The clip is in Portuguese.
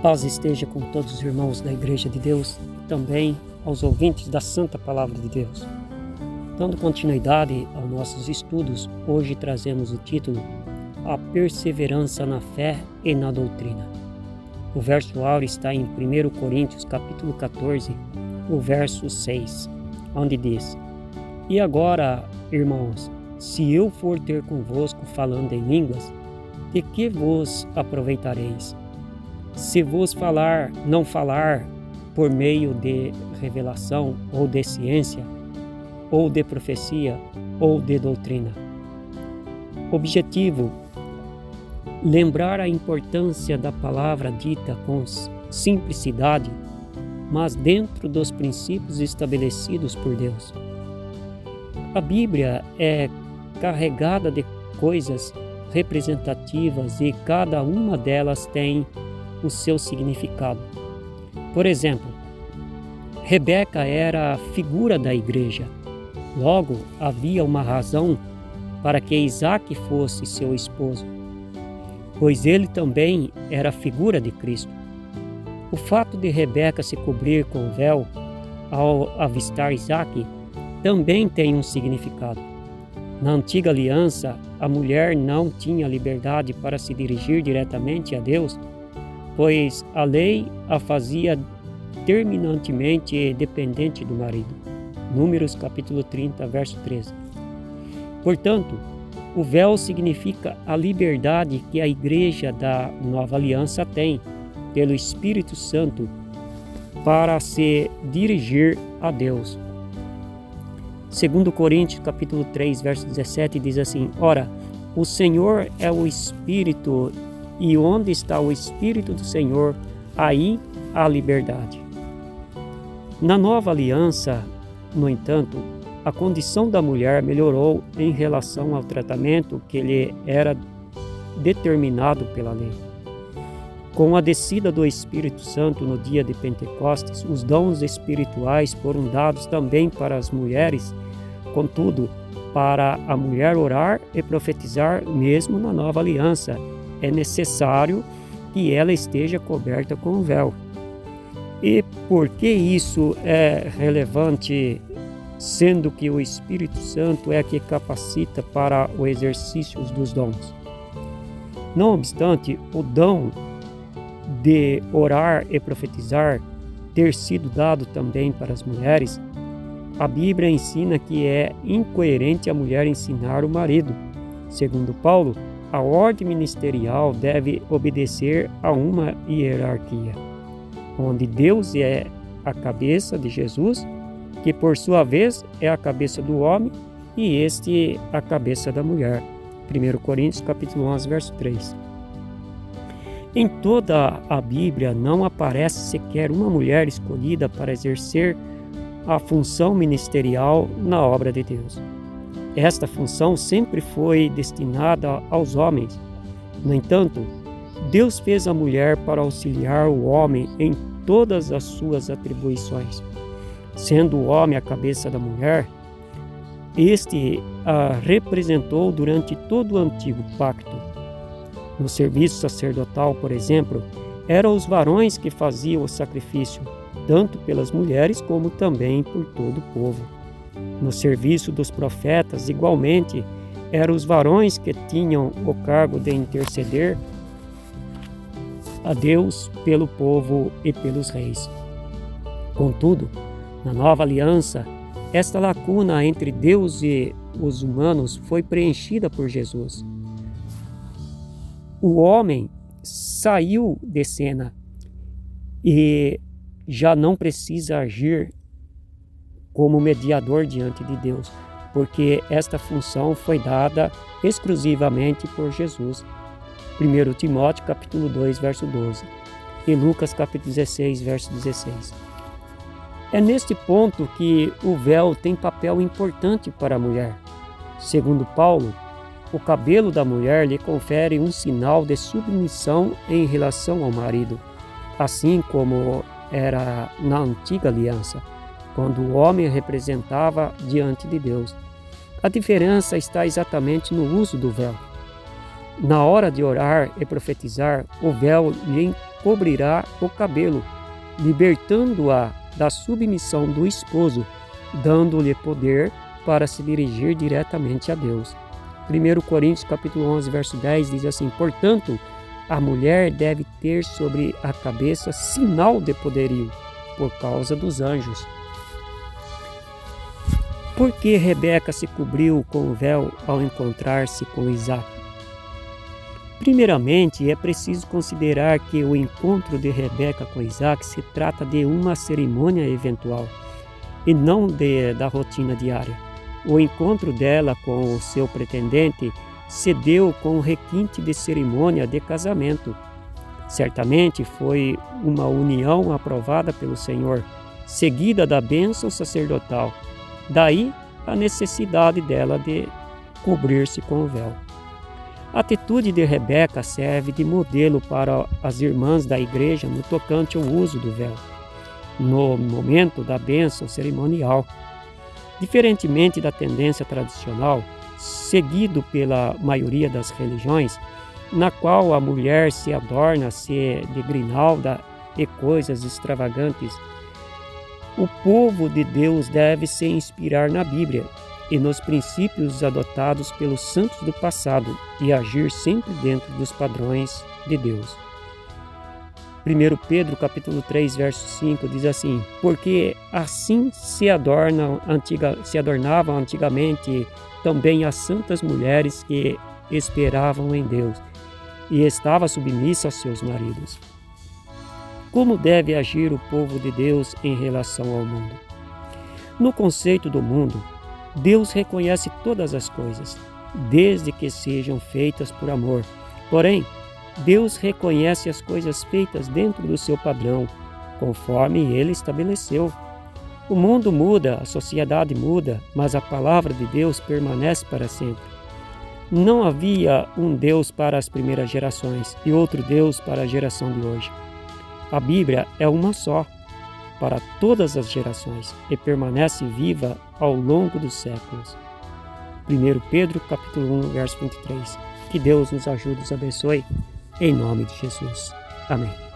Paz esteja com todos os irmãos da Igreja de Deus e também aos ouvintes da Santa Palavra de Deus. Dando continuidade aos nossos estudos, hoje trazemos o título A Perseverança na Fé e na Doutrina. O verso áureo está em 1 Coríntios capítulo 14, o verso 6, onde diz: E agora, irmãos, se eu for ter convosco falando em línguas, de que vos aproveitareis? Se vos não falar por meio de revelação, ou de ciência, ou de profecia, ou de doutrina. Objetivo: lembrar a importância da palavra dita com simplicidade, mas dentro dos princípios estabelecidos por Deus. A Bíblia é carregada de coisas representativas e cada uma delas tem o seu significado. Por exemplo, Rebeca era a figura da igreja. Logo, havia uma razão para que Isaac fosse seu esposo, pois ele também era a figura de Cristo. O fato de Rebeca se cobrir com o véu ao avistar Isaac também tem um significado. Na antiga aliança, a mulher não tinha liberdade para se dirigir diretamente a Deus, pois a lei a fazia terminantemente dependente do marido. Números capítulo 30, verso 13. Portanto, o véu significa a liberdade que a igreja da nova aliança tem, pelo Espírito Santo, para se dirigir a Deus. 2 Coríntios capítulo 3, verso 17 diz assim: Ora, o Senhor é o Espírito, e onde está o Espírito do Senhor, aí há liberdade. Na nova aliança, no entanto, a condição da mulher melhorou em relação ao tratamento que lhe era determinado pela lei. Com a descida do Espírito Santo no dia de Pentecostes, os dons espirituais foram dados também para as mulheres. Contudo, para a mulher orar e profetizar, mesmo na nova aliança, é necessário que ela esteja coberta com o véu. E por que isso é relevante, sendo que o Espírito Santo é que capacita para o exercício dos dons? Não obstante, o dom de orar e profetizar ter sido dado também para as mulheres, a Bíblia ensina que é incoerente a mulher ensinar o marido. Segundo Paulo, a ordem ministerial deve obedecer a uma hierarquia, onde Deus é a cabeça de Jesus, que por sua vez é a cabeça do homem, e este a cabeça da mulher. 1 Coríntios capítulo 11, verso 3. Em toda a Bíblia não aparece sequer uma mulher escolhida para exercer a função ministerial na obra de Deus. Esta função sempre foi destinada aos homens. No entanto, Deus fez a mulher para auxiliar o homem em todas as suas atribuições. Sendo o homem a cabeça da mulher, este a representou durante todo o antigo pacto. No serviço sacerdotal, por exemplo, eram os varões que faziam o sacrifício, tanto pelas mulheres como também por todo o povo. No serviço dos profetas, igualmente, eram os varões que tinham o cargo de interceder a Deus pelo povo e pelos reis. Contudo, na nova aliança, esta lacuna entre Deus e os humanos foi preenchida por Jesus. O homem saiu de cena e já não precisa agir como mediador diante de Deus, porque esta função foi dada exclusivamente por Jesus. 1 Timóteo capítulo 2, verso 12 e Lucas capítulo 16, verso 16. É neste ponto que o véu tem papel importante para a mulher. Segundo Paulo, o cabelo da mulher lhe confere um sinal de submissão em relação ao marido, assim como era na antiga aliança, quando o homem a representava diante de Deus. A diferença está exatamente no uso do véu. Na hora de orar e profetizar, o véu lhe cobrirá o cabelo, libertando-a da submissão do esposo, dando-lhe poder para se dirigir diretamente a Deus. 1 Coríntios capítulo 11, verso 10 diz assim: portanto, a mulher deve ter sobre a cabeça sinal de poderio, por causa dos anjos. Por que Rebeca se cobriu com o véu ao encontrar-se com Isaac? Primeiramente, é preciso considerar que o encontro de Rebeca com Isaac se trata de uma cerimônia eventual e não da rotina diária. O encontro dela com o seu pretendente se deu com requinte de cerimônia de casamento. Certamente foi uma união aprovada pelo Senhor, seguida da bênção sacerdotal. Daí a necessidade dela de cobrir-se com o véu. A atitude de Rebeca serve de modelo para as irmãs da igreja no tocante ao uso do véu, no momento da bênção cerimonial. Diferentemente da tendência tradicional, seguido pela maioria das religiões, na qual a mulher se adorna-se de grinalda e coisas extravagantes, o povo de Deus deve se inspirar na Bíblia e nos princípios adotados pelos santos do passado e agir sempre dentro dos padrões de Deus. 1 Pedro capítulo 3, verso 5 diz assim: porque assim se adornavam antigamente também as santas mulheres que esperavam em Deus e estavam submissas aos seus maridos. Como deve agir o povo de Deus em relação ao mundo? No conceito do mundo, Deus reconhece todas as coisas, desde que sejam feitas por amor. Porém, Deus reconhece as coisas feitas dentro do seu padrão, conforme Ele estabeleceu. O mundo muda, a sociedade muda, mas a palavra de Deus permanece para sempre. Não havia um Deus para as primeiras gerações e outro Deus para a geração de hoje. A Bíblia é uma só, para todas as gerações, e permanece viva ao longo dos séculos. 1 Pedro capítulo 1, verso 23. Que Deus nos ajude e nos abençoe, em nome de Jesus. Amém.